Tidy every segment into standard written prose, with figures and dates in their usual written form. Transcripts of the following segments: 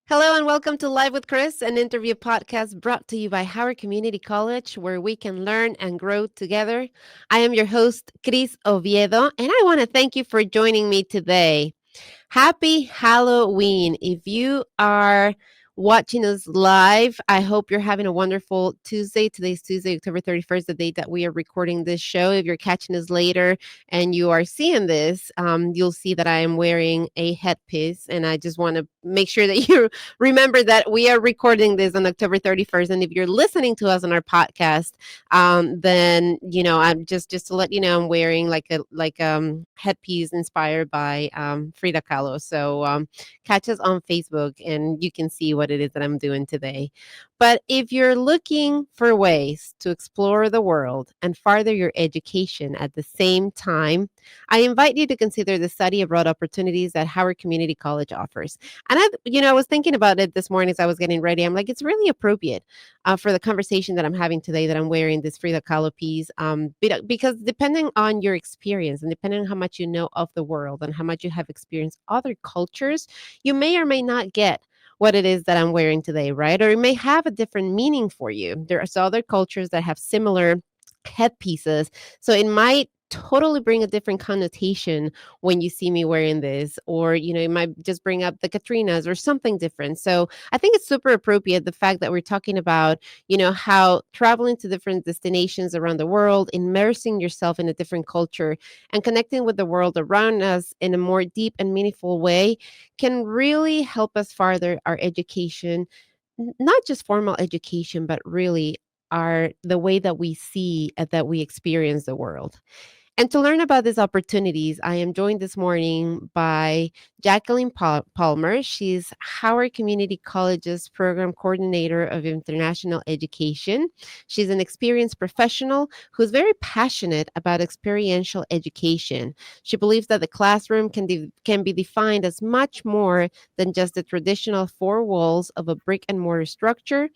Hello and welcome to Live with Chris, an interview podcast brought to you by Howard Community College, where we can learn and grow together. I am your host, Chris Oviedo, and I want to thank you for joining me today. Happy Halloween. If you are watching us live, I hope you're having a wonderful Tuesday. Today's Tuesday, October 31st, the date that we are recording this show. If you're catching us later and you are seeing this, you'll see that I am wearing a headpiece. And I just want to make sure that you remember that we are recording this on October 31st. And if you're listening to us on our podcast, then I'm just to let you know I'm wearing like headpiece inspired by Frida Kahlo. So catch us on Facebook and you can see what it is that I'm doing today. But if you're looking for ways to explore the world and further your education at the same time, I invite you to consider the study abroad opportunities that Howard Community College offers. And I was thinking about it this morning as I was getting ready. I'm like, it's really appropriate for the conversation that I'm having today that I'm wearing this Frida Kahlo piece. Because depending on your experience and depending on how much you know of the world and how much you have experienced other cultures, you may or may not get what it is that I'm wearing today, right? Or it may have a different meaning for you. There are other cultures that have similar headpieces. So it might totally bring a different connotation when you see me wearing this, or it might just bring up the Katrinas or something different. So I think it's super appropriate the fact that we're talking about how traveling to different destinations around the world, immersing yourself in a different culture and connecting with the world around us in a more deep and meaningful way can really help us further our education, not just formal education, but really are the way that we see and that we experience the world. And to learn about these opportunities, I am joined this morning by Jacqueline Palmer. She's Howard Community College's program coordinator of international education. She's an experienced professional who's very passionate about experiential education. She believes that the classroom can be defined as much more than just the traditional four walls of a brick and mortar structure.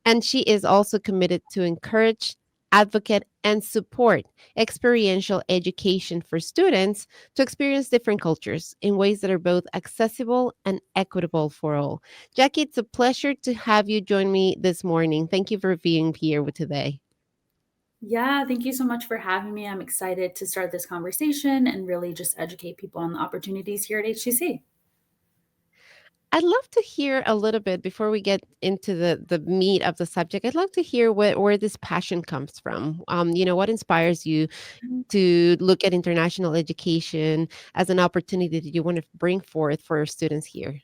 And she is also committed to encourage, advocate, and support experiential education for students to experience different cultures in ways that are both accessible and equitable for all. Jackie, it's a pleasure to have you join me this morning. Thank you for being here with today. Yeah, thank you so much for having me. I'm excited to start this conversation and really just educate people on the opportunities here at HCC. I'd love to hear a little bit before we get into the meat of the subject. I'd love to hear where this passion comes from. What inspires you to look at international education as an opportunity that you want to bring forth for students here?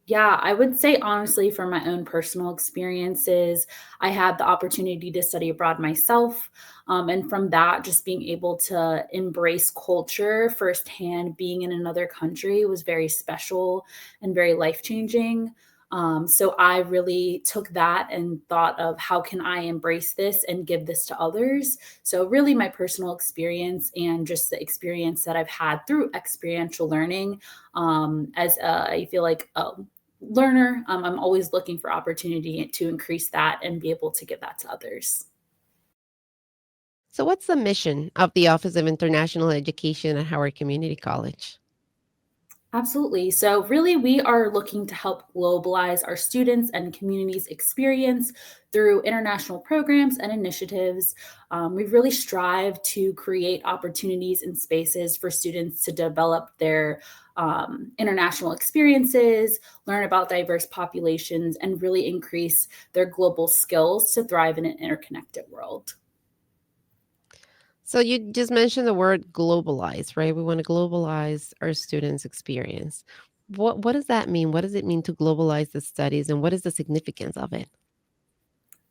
Yeah, I would say honestly, from my own personal experiences, I had the opportunity to study abroad myself. And from that, just being able to embrace culture firsthand, being in another country was very special and very life changing. So I really took that and thought of how can I embrace this and give this to others. So really, my personal experience and just the experience that I've had through experiential learning, as I feel like learner. I'm always looking for opportunity to increase that and be able to give that to others. So, what's the mission of the Office of International Education at Howard Community College? Absolutely. So, really, we are looking to help globalize our students and communities' experience through international programs and initiatives. We really strive to create opportunities and spaces for students to develop their international experiences, learn about diverse populations, and really increase their global skills to thrive in an interconnected world. So, you just mentioned the word globalize, right? We want to globalize our students' experience. What does that mean? What does it mean to globalize the studies, and what is the significance of it?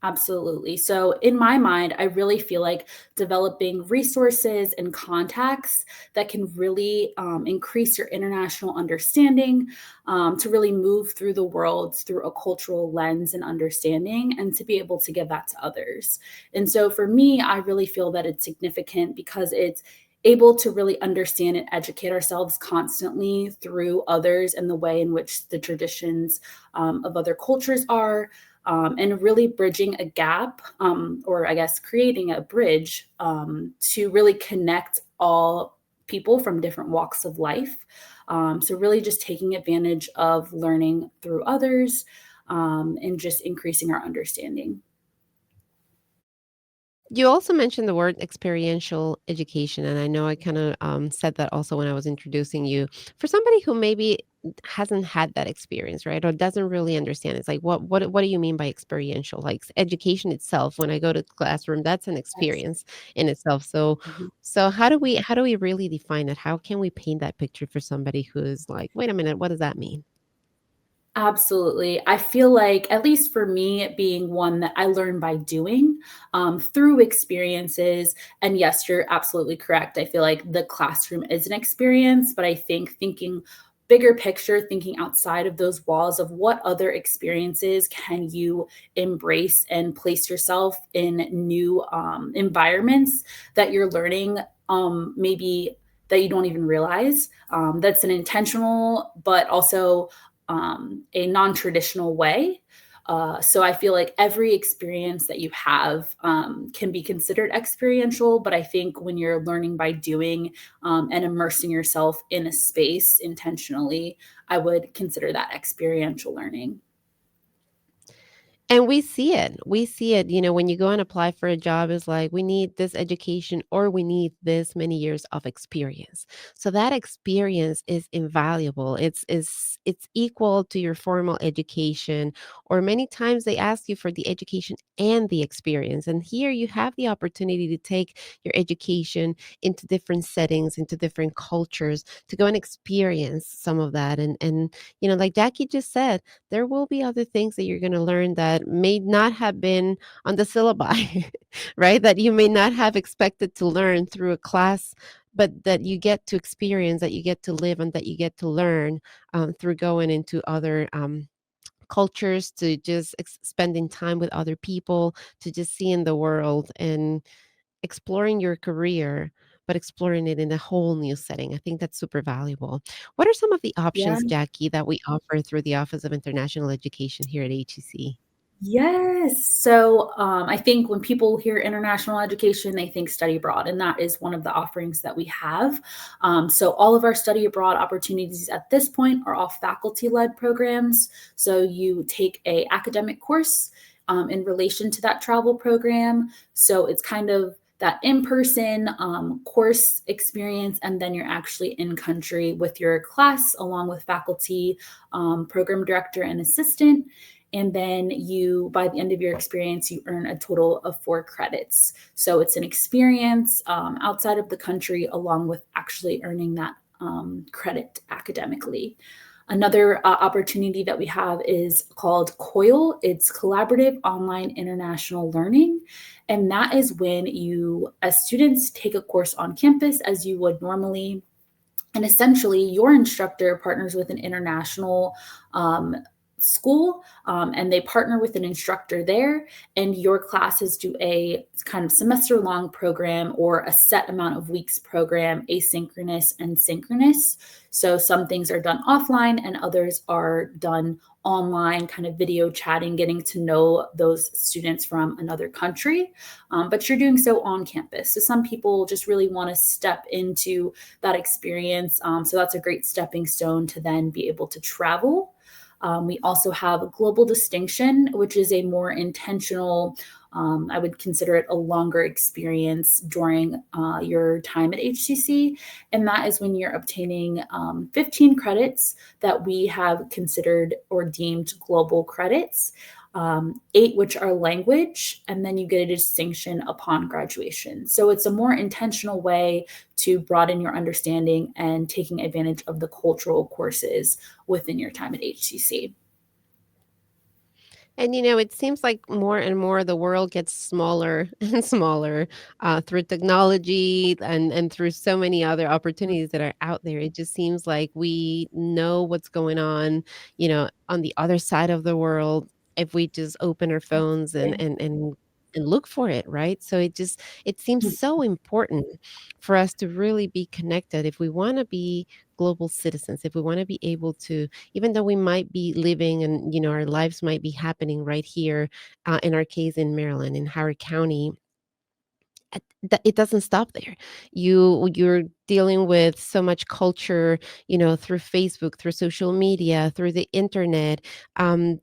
Absolutely. So, in my mind, I really feel like developing resources and contacts that can really increase your international understanding, to really move through the world through a cultural lens and understanding, and to be able to give that to others. And so, for me, I really feel that it's significant because it's able to really understand and educate ourselves constantly through others and the way in which the traditions of other cultures are, and really bridging a gap, or I guess creating a bridge, to really connect all people from different walks of life. So, really just taking advantage of learning through others and just increasing our understanding. You also mentioned the word experiential education, and I know I kind of said that also when I was introducing you. For somebody who maybe hasn't had that experience, right, or doesn't really understand, it's like, what do you mean by experiential? Like education itself, when I go to the classroom, that's an Yes. experience in itself. So, Mhm. so how do we really define it? How can we paint that picture for somebody who's like, wait a minute, what does that mean? Absolutely. I feel like, at least for me, it being one that I learn by doing through experiences. And yes, you're absolutely correct. I feel like the classroom is an experience, but I think thinking bigger picture, thinking outside of those walls of what other experiences can you embrace and place yourself in new environments that you're learning, maybe that you don't even realize. That's an intentional, but also a non-traditional way. So I feel like every experience that you have can be considered experiential, but I think when you're learning by doing and immersing yourself in a space intentionally, I would consider that experiential learning. And we see it. We see it, when you go and apply for a job, is like, we need this education or we need this many years of experience. So that experience is invaluable. It's equal to your formal education, or many times they ask you for the education and the experience. And here you have the opportunity to take your education into different settings, into different cultures, to go and experience some of that. And like Jackie just said, there will be other things that you're going to learn that may not have been on the syllabi, right? That you may not have expected to learn through a class, but that you get to experience, that you get to live, and that you get to learn through going into other cultures, to just spending time with other people, to just seeing the world and exploring your career, but exploring it in a whole new setting. I think that's super valuable. What are some of the Yeah. options, Jackie, that we offer through the Office of International Education here at HEC? Yes. So I think when people hear international education, they think study abroad, and that is one of the offerings that we have. So all of our study abroad opportunities at this point are all faculty-led programs. So you take a academic course in relation to that travel program. So it's kind of that in-person course experience, and then you're actually in country with your class along with faculty, program director, and assistant. And then you, by the end of your experience, you earn a total of 4 credits. So it's an experience outside of the country, along with actually earning that credit academically. Another opportunity that we have is called COIL. It's Collaborative Online International Learning. And that is when you, as students, take a course on campus as you would normally. And essentially, your instructor partners with an international school, and they partner with an instructor there, and your classes do a kind of semester long program or a set amount of weeks program, asynchronous and synchronous. So some things are done offline and others are done online, kind of video chatting, getting to know those students from another country, but you're doing so on campus. So some people just really want to step into that experience. So that's a great stepping stone to then be able to travel. We also have global distinction, which is a more intentional, I would consider it a longer experience during your time at HCC. And that is when you're obtaining 15 credits that we have considered or deemed global credits, 8 which are language, and then you get a distinction upon graduation. So it's a more intentional way to broaden your understanding and taking advantage of the cultural courses within your time at HCC. And it seems like more and more the world gets smaller and smaller through technology and through so many other opportunities that are out there. It just seems like we know what's going on the other side of the world, if we just open our phones and look for it, right? So it seems so important for us to really be connected if we want to be global citizens, if we want to be able to, even though we might be living and our lives might be happening right here, in our case in Maryland, in Howard County, it doesn't stop there. You're dealing with so much culture, through Facebook, through social media, through the internet. um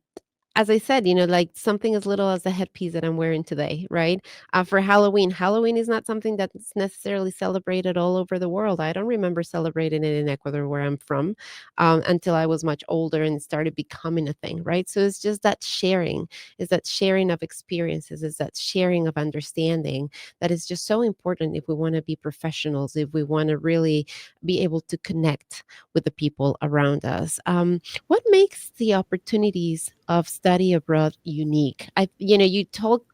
as I said, like something as little as the headpiece that I'm wearing today, right? For Halloween, Halloween is not something that's necessarily celebrated all over the world. I don't remember celebrating it in Ecuador, where I'm from, until I was much older and it started becoming a thing, right? So it's just that sharing, is that sharing of experiences, is that sharing of understanding that is just so important if we want to be professionals, if we want to really be able to connect with the people around us. What makes the opportunities of study abroad unique?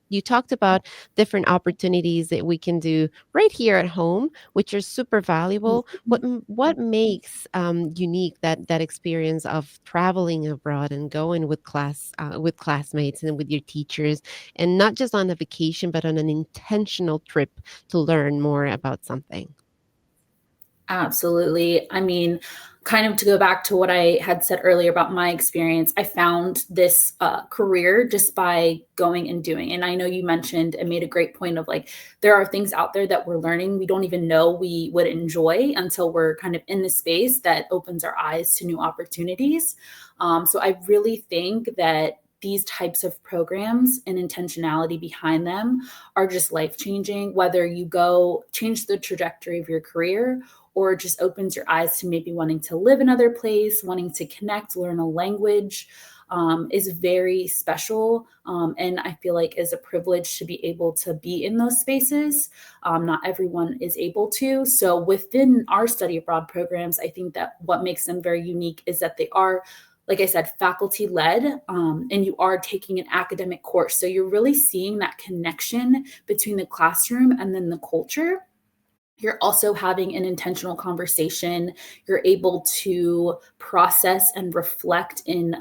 You talked about different opportunities that we can do right here at home, which are super valuable. What makes unique that experience of traveling abroad and going with classmates and with your teachers, and not just on a vacation, but on an intentional trip to learn more about something? Absolutely. I mean, kind of to go back to what I had said earlier about my experience, I found this career just by going and doing. And I know you mentioned and made a great point of like, there are things out there that we're learning we don't even know we would enjoy until we're kind of in the space that opens our eyes to new opportunities. So I really think that these types of programs and intentionality behind them are just life changing, whether you go change the trajectory of your career or it just opens your eyes to maybe wanting to live another place, wanting to connect, learn a language, is very special. And I feel like is a privilege to be able to be in those spaces. Not everyone is able to. So within our study abroad programs, I think that what makes them very unique is that they are, like I said, faculty led, and you are taking an academic course. So you're really seeing that connection between the classroom and then the culture. You're also having an intentional conversation. You're able to process and reflect in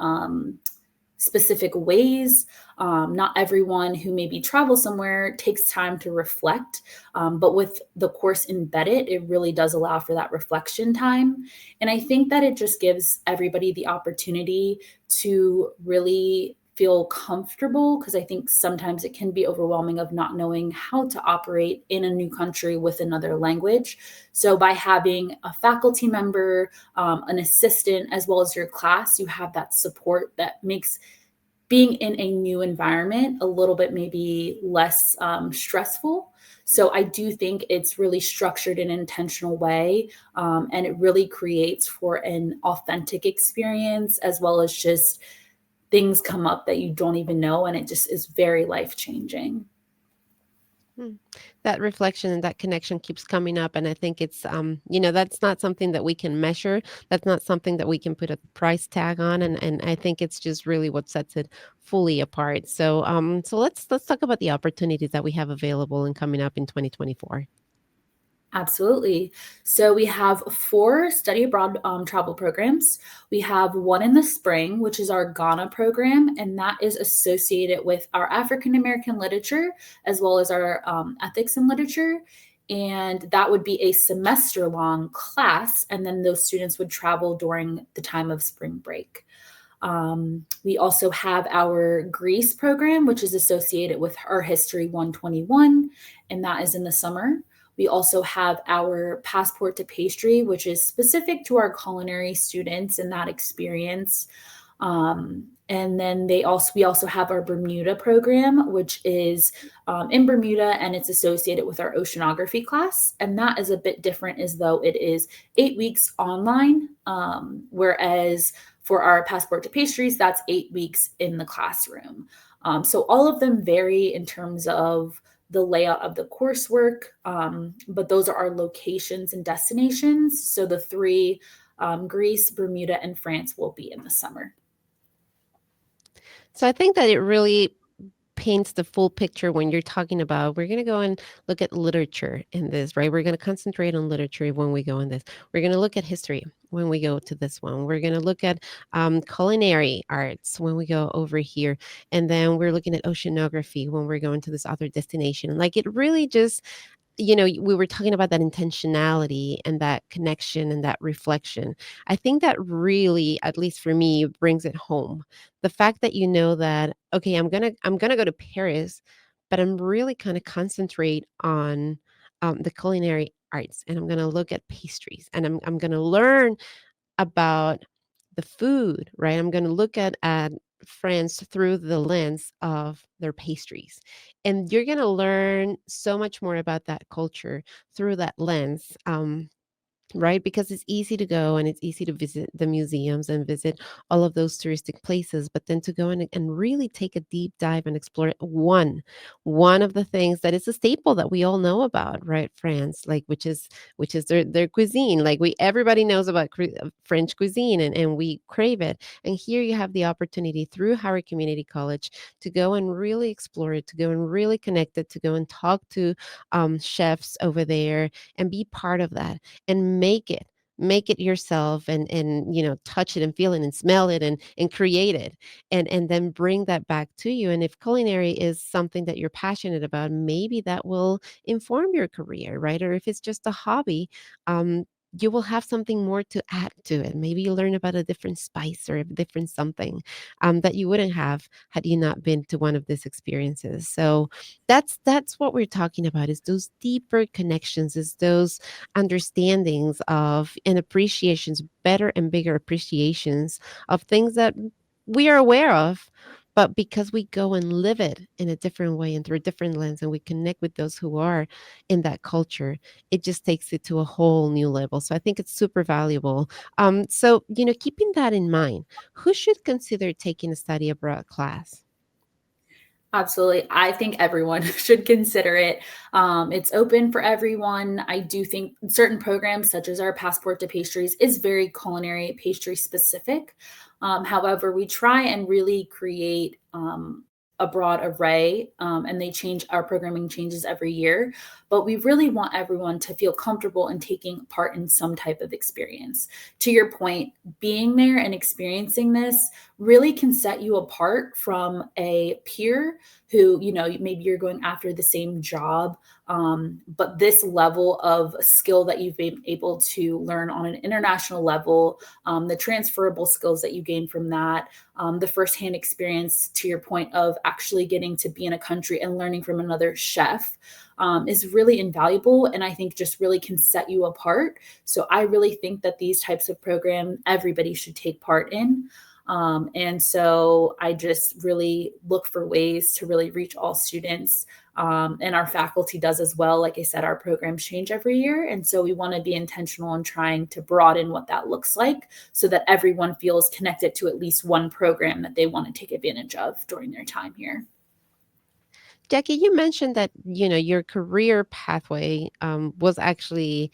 specific ways. Not everyone who maybe travels somewhere takes time to reflect, but with the course embedded, it really does allow for that reflection time. And I think that it just gives everybody the opportunity to really feel comfortable because I think sometimes it can be overwhelming of not knowing how to operate in a new country with another language. So by having a faculty member, an assistant, as well as your class, you have that support that makes being in a new environment a little bit maybe less stressful. So I do think it's really structured in an intentional way, and it really creates for an authentic experience as well as just things come up that you don't even know, and it just is very life changing. Hmm. That reflection and that connection keeps coming up. And I think that's not something that we can measure. That's not something that we can put a price tag on. And I think it's just really what sets it fully apart. So let's talk about the opportunities that we have available and coming up in 2024. Absolutely. So we have four study abroad travel programs. We have one in the spring, which is our Ghana program, and that is associated with our African American literature as well as our ethics and literature. And that would be a semester long class, and then those students would travel during the time of spring break. We also have our Greece program, which is associated with our History 121, and that is in the summer. We also have our Passport to Pastry, which is specific to our culinary students and that experience. And then we also have our Bermuda program, which is in Bermuda, and it's associated with our oceanography class. And that is a bit different, as though it is 8 weeks online, whereas for our Passport to Pastries, that's 8 weeks in the classroom. So all of them vary in terms of the layout of the coursework, but those are our locations and destinations. So the three, Greece, Bermuda, and France, will be in the summer. So I think that it really paints the full picture when you're talking about we're going to go and look at literature in this, right? We're going to concentrate on literature when we go in this. We're going to look at history when we go to this one. We're going to look at culinary arts when we go over here. And then we're looking at oceanography when we're going to this other destination. Like it really just, we were talking about that intentionality and that connection and that reflection. I think that really, at least for me, brings it home. The fact that you know that, okay, I'm gonna go to Paris, but I'm really kind of concentrate on the culinary arts, and I'm going to look at pastries, and I'm going to learn about the food, right? I'm going to look at France through the lens of their pastries. And you're going to learn so much more about that culture through that lens. Right? Because it's easy to go and it's easy to visit the museums and visit all of those touristic places, but then to go in and really take a deep dive and explore one of the things that is a staple that we all know about, right? France, like which is their cuisine. Like we everybody knows about French cuisine and we crave it. And here you have the opportunity through Howard Community College to go and really explore it, to go and really connect it, to go and talk to chefs over there and be part of that and make it yourself and touch it and feel it and smell it and create it and then bring that back to you. And if culinary is something that you're passionate about, maybe that will inform your career, right? Or if it's just a hobby, um you will have something more to add to it. Maybe you learn about a different spice or a different something that you wouldn't have had you not been to one of these experiences. So that's what we're talking about, is those deeper connections, is those understandings of and appreciations, better and bigger appreciations of things that we are aware of, but because we go and live it in a different way and through a different lens, and we connect with those who are in that culture, it just takes it to a whole new level. So I think it's super valuable. So keeping that in mind, who should consider taking a study abroad class? Absolutely. I think everyone should consider it. It's open for everyone. I do think certain programs, such as our Passport to Pastries, is very culinary pastry specific. However, we try and really create a broad array, and our programming changes every year. But we really want everyone to feel comfortable in taking part in some type of experience. To your point, being there and experiencing this really can set you apart from a peer who, maybe you're going after the same job, but this level of skill that you've been able to learn on an international level, the transferable skills that you gain from that, the firsthand experience, to your point of actually getting to be in a country and learning from another chef, is really invaluable, and I think just really can set you apart. So I really think that these types of programs everybody should take part in. And so I just really look for ways to really reach all students. And our faculty does as well. Like I said, our programs change every year. And so we want to be intentional in trying to broaden what that looks like so that everyone feels connected to at least one program that they want to take advantage of during their time here. Jackie, you mentioned that your career pathway was actually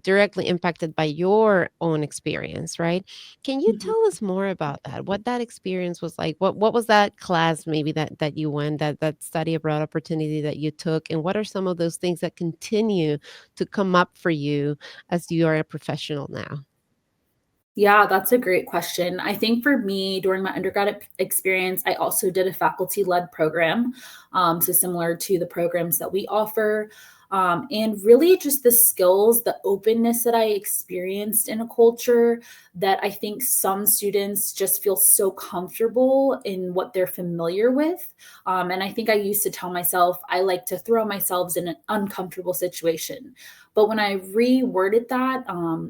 directly impacted by your own experience, right? Can you Mhm. tell us more about that? What that experience was like? What was that class maybe that you went, that study abroad opportunity that you took, and what are some of those things that continue to come up for you as you are a professional now? Yeah, that's a great question. I think for me, during my undergrad experience, I also did a faculty led program. So, similar to the programs that we offer. And really, just the skills, the openness that I experienced in a culture that I think some students just feel so comfortable in what they're familiar with. And I think I used to tell myself I like to throw myself in an uncomfortable situation. But when I reworded that,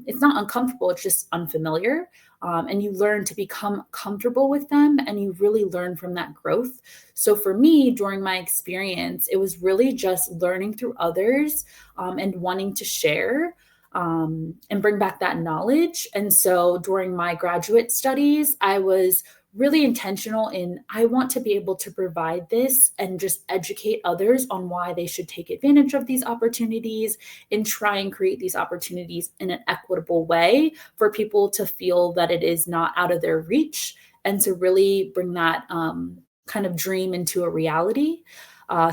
it's not uncomfortable, it's just unfamiliar. And you learn to become comfortable with them and you really learn from that growth. So for me, during my experience, it was really just learning through others, and wanting to share, and bring back that knowledge. And so during my graduate studies, I was really intentional in I want to be able to provide this and just educate others on why they should take advantage of these opportunities and try and create these opportunities in an equitable way for people to feel that it is not out of their reach and to really bring that kind of dream into a reality.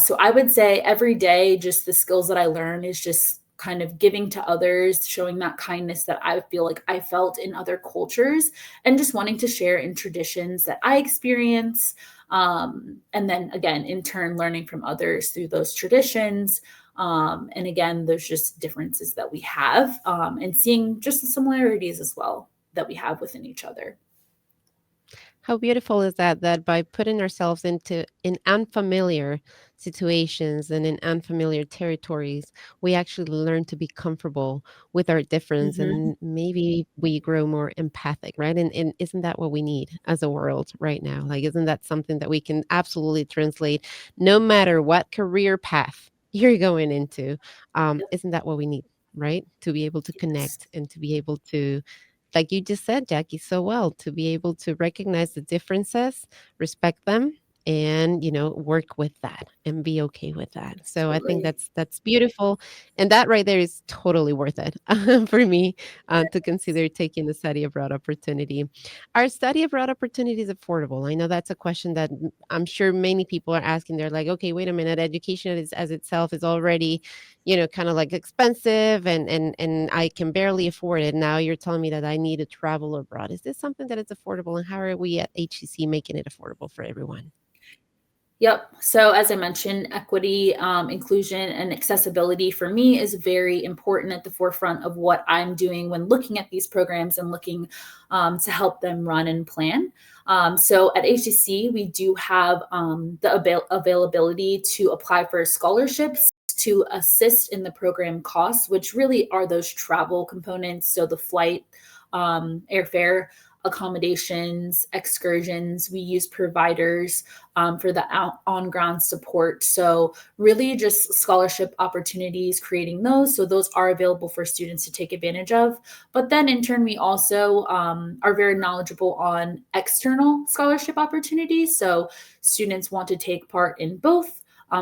So I would say every day, just the skills that I learn is just kind of giving to others, showing that kindness that I feel like I felt in other cultures, and just wanting to share in traditions that I experience. And then again, in turn, learning from others through those traditions. And again, there's just differences that we have, and seeing just the similarities as well that we have within each other. How beautiful is that? That by putting ourselves into in unfamiliar situations and in unfamiliar territories, we actually learn to be comfortable with our difference, Mhm. and maybe we grow more empathic, right? And isn't that what we need as a world right now? Like, isn't that something that we can absolutely translate, no matter what career path you're going into? Yep. Isn't that what we need, right? To be able to Yes. connect and to be able to, like you just said, Jackie, so well, to be able to recognize the differences, respect them, and work with that and be okay with that. So I think Absolutely. that's beautiful, and that right there is totally worth it for me to consider taking the study abroad opportunity. Are study abroad opportunities affordable? I know that's a question that I'm sure many people are asking. They're like, okay, wait a minute, education is, as itself is already kind of like expensive, and I can barely afford it. Now you're telling me that I need to travel abroad. Is this something that is affordable, and how are we at HCC making it affordable for everyone? Yep. So, as I mentioned, equity, inclusion, and accessibility for me is very important at the forefront of what I'm doing when looking at these programs and looking to help them run and plan. So, at HCC, we do have the availability to apply for scholarships to assist in the program costs, which really are those travel components. So, the flight, airfare, accommodations, excursions. We use providers for the on ground support. So, really, just scholarship opportunities, creating those. So, those are available for students to take advantage of. But then, in turn, we also are very knowledgeable on external scholarship opportunities. So, students want to take part in both.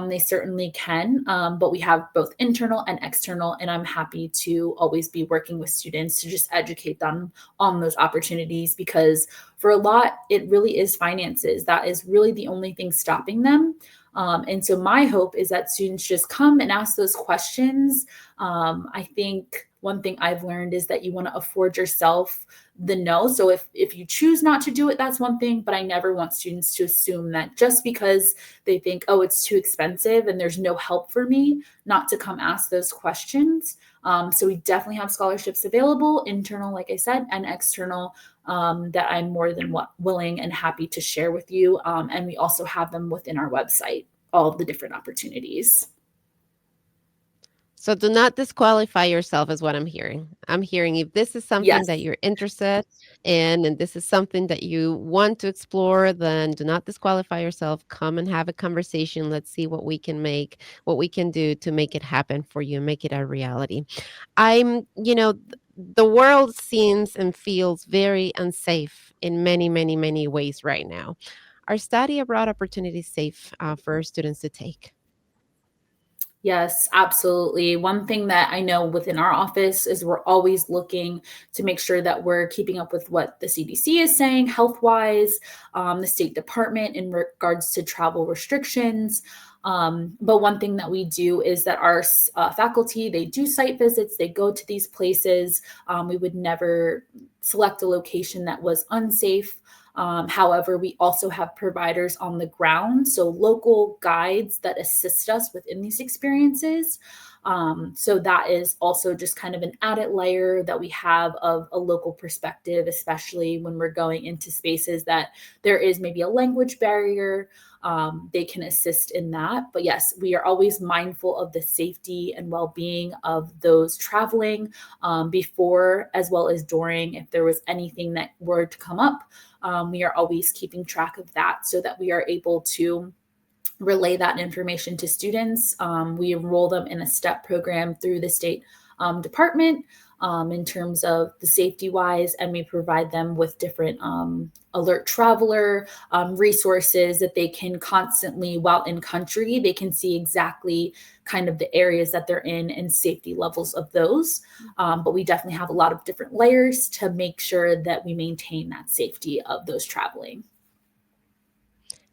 They certainly can, but we have both internal and external, and I'm happy to always be working with students to just educate them on those opportunities because for a lot, it really is finances. That is really the only thing stopping them. And so my hope is that students just come and ask those questions. I think one thing I've learned is that you want to afford yourself the no. So if you choose not to do it, that's one thing. But I never want students to assume that just because they think, oh, it's too expensive and there's no help for me, not to come ask those questions. So we definitely have scholarships available, internal, like I said, and external that I'm more than willing and happy to share with you. And we also have them within our website, all of the different opportunities. So do not disqualify yourself is what I'm hearing. I'm hearing if this is something Yes. that you're interested in and this is something that you want to explore, then do not disqualify yourself. Come and have a conversation. Let's see what we can make, what we can do to make it happen for you and make it a reality. The world seems and feels very unsafe in many, many, many ways right now. Are study abroad opportunities safe for students to take? Yes, absolutely. One thing that I know within our office is we're always looking to make sure that we're keeping up with what the CDC is saying health wise, the State Department in regards to travel restrictions. But one thing that we do is that our faculty, they do site visits, they go to these places. We would never select a location that was unsafe. However, we also have providers on the ground, so local guides that assist us within these experiences. So that is also just kind of an added layer that we have of a local perspective, especially when we're going into spaces that there is maybe a language barrier. They can assist in that. But yes, we are always mindful of the safety and well being of those traveling before as well as during. If there was anything that were to come up, we are always keeping track of that so that we are able to relay that information to students. We enroll them in a STEP program through the state department in terms of the safety wise, and we provide them with different alert traveler resources that they can constantly, while in country, they can see exactly kind of the areas that they're in and safety levels of those. But we definitely have a lot of different layers to make sure that we maintain that safety of those traveling.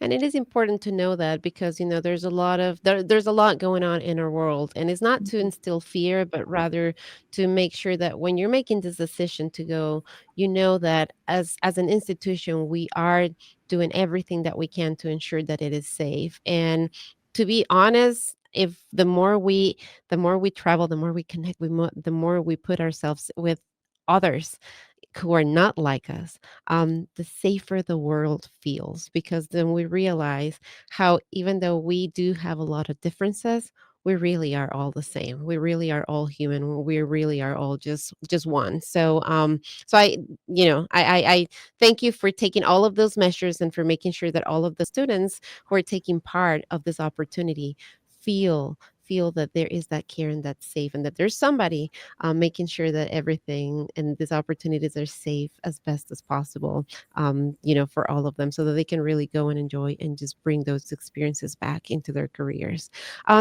And it is important to know that because there's a lot going on in our world, and it's not to Mhm. instill fear, but rather to make sure that when you're making this decision to go, you know that as an institution we are doing everything that we can to ensure that it is safe. And to be honest, if the more we travel, the more we connect, the more we put ourselves with others, who are not like us, the safer the world feels, because then we realize how, even though we do have a lot of differences, we really are all the same. We really are all human. We really are all just one. So I thank you for taking all of those measures and for making sure that all of the students who are taking part of this opportunity feel that there is that care and that's safe, and that there's somebody making sure that everything and these opportunities are safe as best as possible, for all of them, so that they can really go and enjoy and just bring those experiences back into their careers.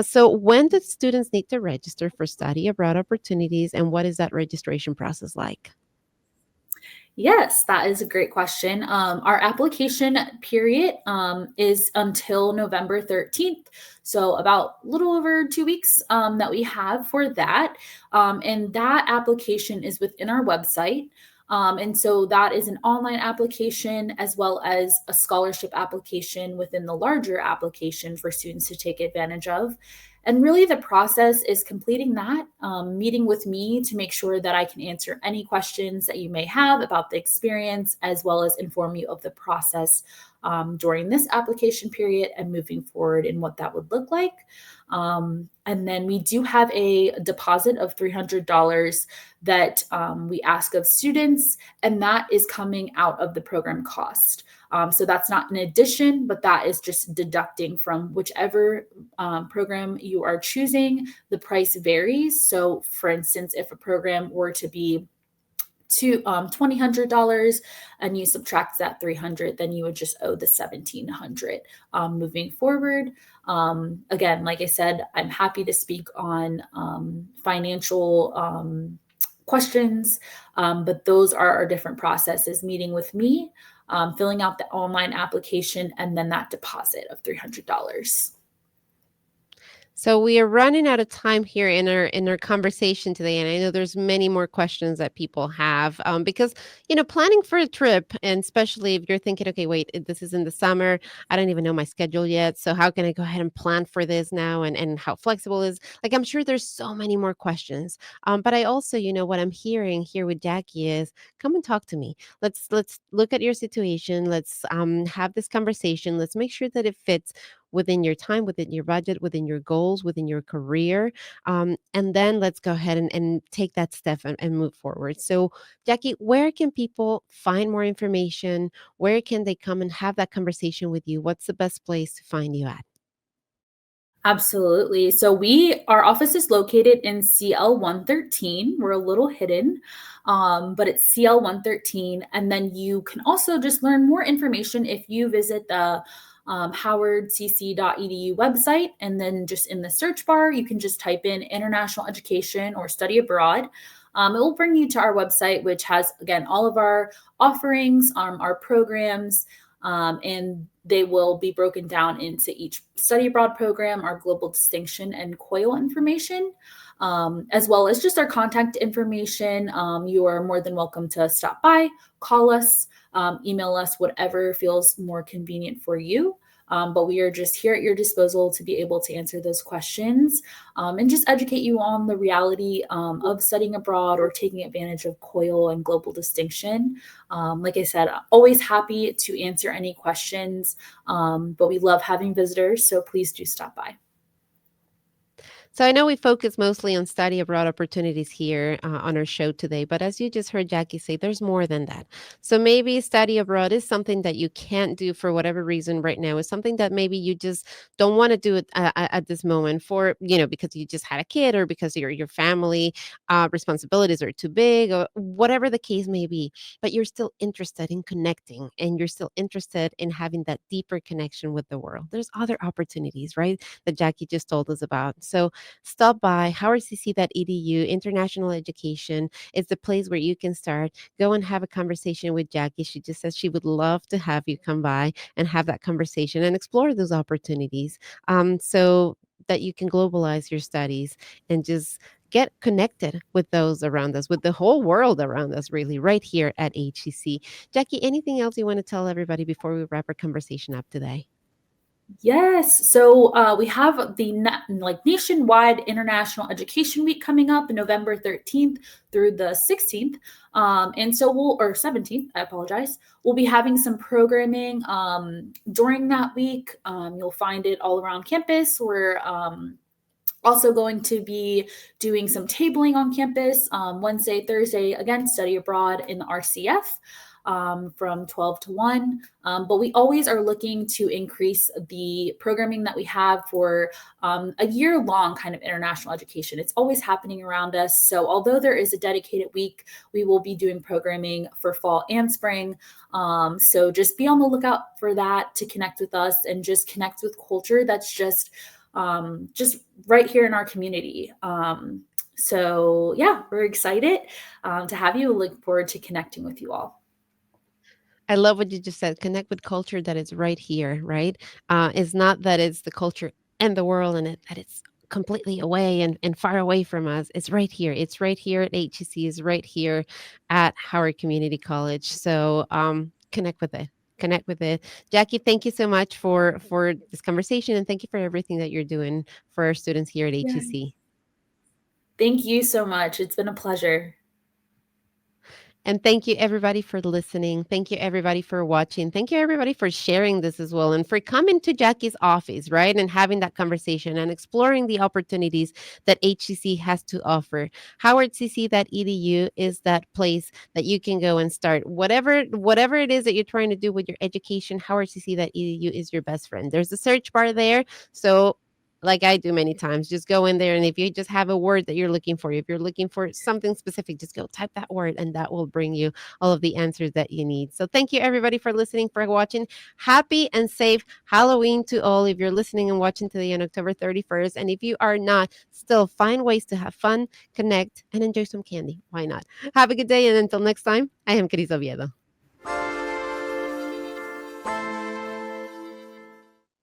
So, when do students need to register for study abroad opportunities, and what is that registration process like? Yes, that is a great question. Our application period is until November 13th. So, about a little over 2 weeks that we have for that. And that application is within our website. And so, that is an online application as well as a scholarship application within the larger application for students to take advantage of. And really, the process is completing that, meeting with me to make sure that I can answer any questions that you may have about the experience, as well as inform you of the process during this application period and moving forward in what that would look like. And then we do have a deposit of $300 that we ask of students, and that is coming out of the program cost. So that's not an addition, but that is just deducting from whichever program you are choosing. The price varies. So, for instance, if a program were to be to $2,000 and you subtract that 300, then you would just owe the 1,700 moving forward. Again, like I said, I'm happy to speak on financial questions, but those are our different processes: meeting with me, filling out the online application, and then that deposit of $300. So we are running out of time here in our conversation today, and I know there's many more questions that people have, because planning for a trip, and especially if you're thinking, okay, wait, this is in the summer, I don't even know my schedule yet, so how can I go ahead and plan for this now, and how flexible is, like, I'm sure there's so many more questions, but I also, what I'm hearing here with Jackie is, come and talk to me. Let's look at your situation. Let's have this conversation. Let's make sure that it fits within your time, within your budget, within your goals, within your career. And then let's go ahead and take that step and move forward. So, Jackie, where can people find more information? Where can they come and have that conversation with you? What's the best place to find you at? Absolutely. So our office is located in CL 113. We're a little hidden, but it's CL 113. And then you can also just learn more information if you visit the howardcc.edu website. And then just in the search bar, you can just type in international education or study abroad. It will bring you to our website, which has, again, all of our offerings, our programs, and they will be broken down into each study abroad program, our global distinction and COIL information, as well as just our contact information. You are more than welcome to stop by, call us, email us, whatever feels more convenient for you. But we are just here at your disposal to be able to answer those questions, and just educate you on the reality of studying abroad or taking advantage of COIL and global distinction. Like I said, always happy to answer any questions, but we love having visitors, so please do stop by. So I know we focus mostly on study abroad opportunities here on our show today, but as you just heard Jackie say, there's more than that. So maybe study abroad is something that you can't do for whatever reason right now. It's something that maybe you just don't want to do it at this moment for, because you just had a kid, or because your family responsibilities are too big, or whatever the case may be. But you're still interested in connecting, and you're still interested in having that deeper connection with the world. There's other opportunities, right? That Jackie just told us about. So stop by howardcc.edu. International education is the place where you can start. Go and have a conversation with Jackie. She just says she would love to have you come by and have that conversation and explore those opportunities, so that you can globalize your studies and just get connected with those around us, with the whole world around us, really, right here at HCC. Jackie, anything else you want to tell everybody before we wrap our conversation up today? Yes. So we have the nationwide International Education Week coming up November 13th through the 16th. And so or 17th, I apologize. We'll be having some programming during that week. You'll find it all around campus. We're also going to be doing some tabling on campus Wednesday, Thursday, again, study abroad in the RCF from 12 to 1. But we always are looking to increase the programming that we have for a year long kind of international education. It's always happening around us. So, although there is a dedicated week, we will be doing programming for fall and spring. So, just be on the lookout for that to connect with us and just connect with culture that's just right here in our community. So, yeah, we're excited to have you. Look forward to connecting with you all. I love what you just said. Connect with culture that is right here, right? It's not that it's the culture and the world and that it's completely away and far away from us. It's right here. It's right here at HEC, is right here at Howard Community College. So connect with it. Connect with it. Jackie, thank you so much for this conversation and thank you for everything that you're doing for our students here at Yeah. HEC. Thank you so much. It's been a pleasure. And thank you, everybody, for listening. Thank you, everybody, for watching. Thank you, everybody, for sharing this as well and for coming to Jackie's office, right? And having that conversation and exploring the opportunities that HCC has to offer. HowardCC.edu is that place that you can go and start whatever it is that you're trying to do with your education. HowardCC.edu is your best friend. There's a search bar there. So like I do many times, just go in there and if you just have a word that you're looking for, if you're looking for something specific, just go type that word and that will bring you all of the answers that you need. So thank you everybody for listening, for watching. Happy and safe Halloween to all if you're listening and watching today on October 31st. And if you are not, still find ways to have fun, connect, and enjoy some candy. Why not? Have a good day and until next time, I am Cris Oviedo.